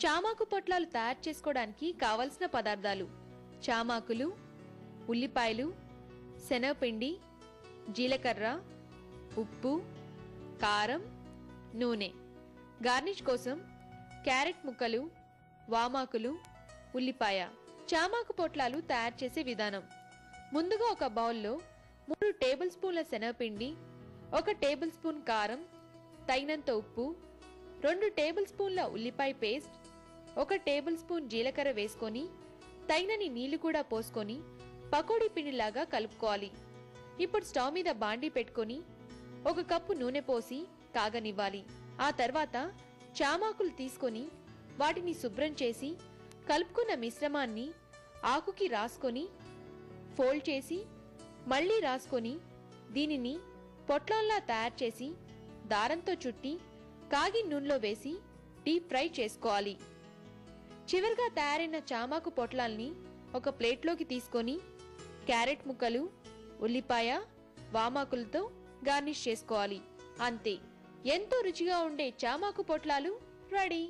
చామాకు పొట్లాలు తయారు చేసుకోవడానికి కావలసిన పదార్థాలు: చామాకులు, ఉల్లిపాయలు, శనగపిండి, జీలకర్ర, ఉప్పు, కారం, నూనె. గార్నిష్ కోసం క్యారెట్ ముక్కలు, వామాకులు, ఉల్లిపాయ. చామాకు పొట్లాలు తయారు చేసే విధానం: ముందుగా ఒక బౌల్లో 3 టేబుల్ స్పూన్ల శనగపిండి, 1 టేబుల్ స్పూన్ కారం, తగినంత ఉప్పు, 2 టేబుల్ స్పూన్ల ఉల్లిపాయ పేస్ట్, 1 టేబుల్ స్పూన్ జీలకర్ర వేసుకొని తగినన్ని నీళ్లు కూడా పోసుకొని పకోడీ పిండిలాగా కలుపుకోవాలి. ఇప్పుడు స్టవ్ మీద బాండీ పెట్టుకొని 1 కప్పు నూనె పోసి కాగనివ్వాలి. ఆ తర్వాత చామాకులు తీసుకొని వాటిని శుభ్రం చేసి కలుపుకున్న మిశ్రమాన్ని ఆకుకి రాసుకొని ఫోల్డ్ చేసి మళ్లీ రాసుకొని దీనిని పొట్లంలా తయారు చేసి దారంతో చుట్టి కాగి నూనెలో వేసి డీప్ ఫ్రై చేసుకోవాలి. చివరిగా తయారైన చామాకు పొట్లాల్ని ఒక ప్లేట్లోకి తీసుకొని క్యారెట్ ముక్కలు, ఉల్లిపాయ, వామాకులతో గార్నిష్ చేసుకోవాలి. అంతే, ఎంతో రుచిగా ఉండే చామాకు పొట్లాలు రెడీ.